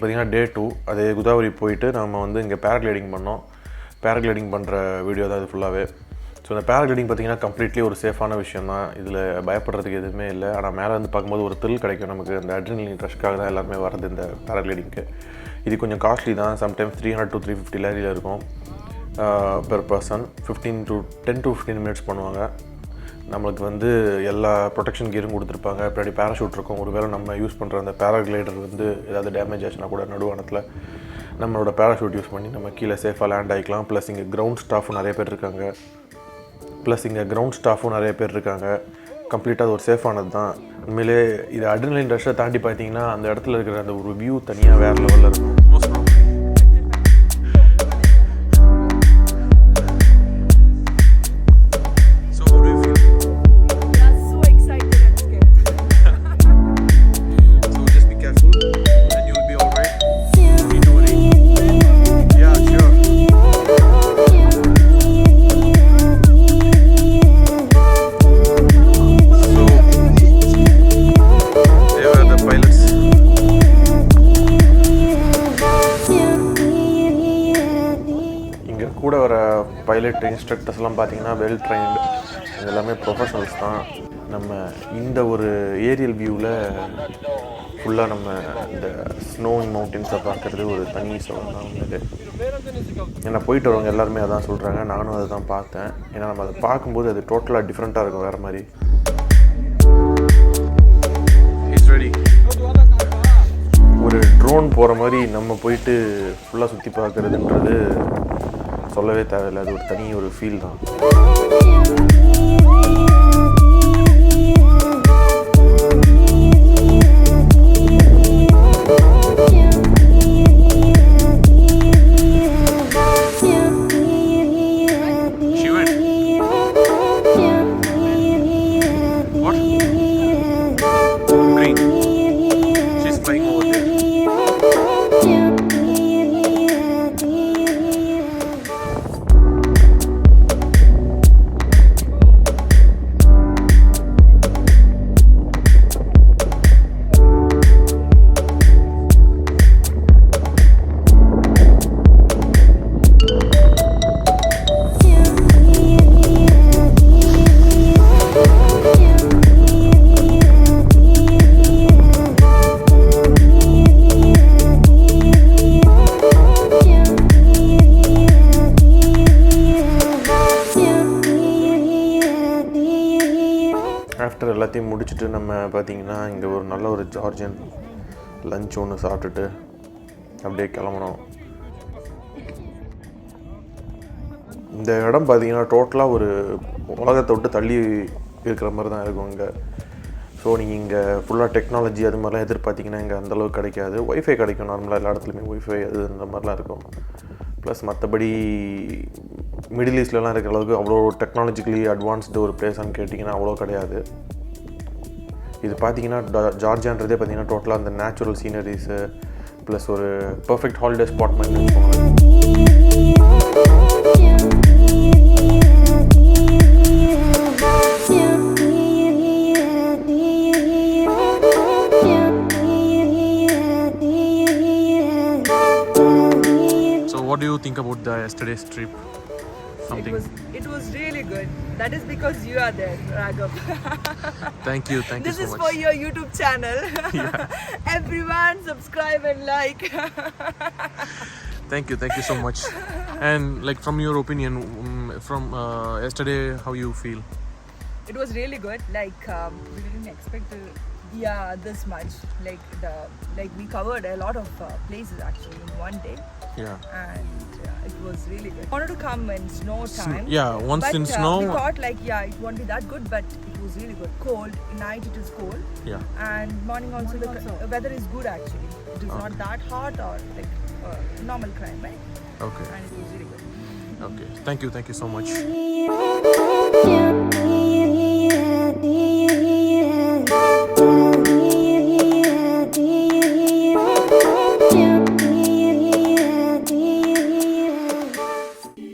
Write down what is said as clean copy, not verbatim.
பார்த்திங்கன்னா டே 2 அதே குதாவரி போயிட்டு நம்ம வந்து இங்கே பேராகிளைடிங் பண்ணோம். பேராகிளைடிங் பண்ணுற வீடியோ தான் இது ஃபுல்லாகவே. ஸோ இந்த பேராகிளைடிங் பார்த்திங்கன்னா கம்ப்ளீட்லி ஒரு சேஃபான விஷயம் தான். இதில் பயப்படுறதுக்கு எதுவுமே இல்லை. ஆனால் மேலே வந்து பார்க்கும்போது ஒரு த்ரில் கிடைக்கும் நமக்கு. அந்த அட்ரினலின் ரஷ்க்காக தான் எல்லாருமே வரது இந்த பேராகிளைடிங்க்கு. இது கொஞ்சம் காஸ்ட்லி தான். சம்டைம்ஸ் 300 to 350 லேரியில் இருக்கும் பெர் பர்சன். 10 to 15 மினிட்ஸ் பண்ணுவாங்க. நம்மளுக்கு வந்து எல்லா ப்ரொடெக்ஷன் கியரும் கொடுத்துருப்பாங்க. பின்னாடி பேராஷூட் இருக்கும். ஒருவேளை நம்ம யூஸ் பண்ணுற அந்த பேராகிளைடர் வந்து ஏதாவது டேமேஜ் ஆச்சுன்னா கூட நடுவானத்தில் நம்மளோட பேராஷூட் யூஸ் பண்ணி நம்ம கீழே சேஃபாக லேண்ட் ஆகிக்கலாம். ப்ளஸ் இங்கே கிரவுண்ட் ஸ்டாஃபும் நிறைய பேர் இருக்காங்க. கம்ப்ளீட்டாக அது ஒரு சேஃபானது தான். உண்மையிலே இது அட்ரினலின் ரஷ்ஷை தாண்டி பார்த்தீங்கன்னா அந்த இடத்துல இருக்கிற அந்த ஒரு வியூ தனியாக வேறு லெவலில் இருக்கும். கூட வர பைலட் இன்ஸ்ட்ரக்டர்ஸ்லாம் பார்த்திங்கன்னா வெல் ட்ரைன்டு, எல்லாமே ப்ரொஃபஷனல்ஸ் தான். நம்ம இந்த ஒரு ஏரியல் வியூவில் ஃபுல்லாக நம்ம இந்த ஸ்னோவிங் மவுண்டன்ஸை பார்க்குறது ஒரு தனி சுகம் தான் உண்மையிலே. ஏன்னா போயிட்டு வரவங்க எல்லாருமே அதான் சொல்கிறாங்க. நானும் அதை தான் பார்த்தேன். ஏன்னா நம்ம அதை பார்க்கும்போது அது டோட்டலாக டிஃப்ரெண்ட்டாக இருக்கும், வேறு மாதிரி. ஒரு ட்ரோன் போகிற மாதிரி நம்ம போயிட்டு ஃபுல்லாக சுற்றி பார்க்குறதுன்றது சொல்லவே தேவையில்லை. அது ஒரு தனி ஒரு ஃபீல் தான். ஆஃப்டர் எல்லாத்தையும் முடிச்சுட்டு நம்ம பார்த்திங்கன்னா இங்கே ஒரு நல்ல ஒரு ஜார்ஜியன் லஞ்ச் ஒன்று சாப்பிட்டுட்டு அப்படியே கிளம்பணும். இந்த இடம் பார்த்திங்கன்னா டோட்டலாக ஒரு உலகத்தை விட்டு தள்ளி இருக்கிற மாதிரி தான் இருக்கும் இங்கே. ஸோ நீங்கள் இங்கே ஃபுல்லாக டெக்னாலஜி அது மாதிரிலாம் எதிர்பார்த்திங்கன்னா இங்கே அந்தளவுக்கு கிடைக்காது. ஒய்ஃபை கிடைக்கும் நார்மலாக எல்லா இடத்துலையுமே ஒய்ஃபை அது இந்த மாதிரிலாம் இருக்கும். ப்ளஸ் மற்றபடி மிடில் ஈஸ்ட்லலாம் இருக்கிற அளவுக்கு அவ்வளோ டெக்னாலஜிக்கலி அட்வான்ஸ்டு ஒரு பிளேஸான்னு கேட்டிங்கன்னா அவ்வளோ கிடையாது. இது பார்த்திங்கன்னா ஜார்ஜியான்றதே பார்த்திங்கன்னா டோட்டலாக அந்த நேச்சுரல் சீனரிஸு ப்ளஸ் ஒரு பர்ஃபெக்ட் ஹாலிடே ஸ்பாட் மாதிரி வச்சுக்கோங்க. What do you think about the yesterday's trip? Something. It was really good. That is because you are there, Raghav. Thank you so much. This is for your YouTube channel. Yeah. Everyone subscribe and like. Thank you so much. And like from your opinion, from yesterday, how you feel? It was really good. Like we didn't expect Yeah, this much. We covered a lot of places actually in one day, Yeah. and it was really good. Wanted to come in snow time. Yeah, once but, in snow. we thought it won't be that good, but it was really good. Cold. Night it is cold. Yeah. And morning also the weather is good actually. It is not that hot or normal climate. Okay. And it was really good. Okay. Thank you so much.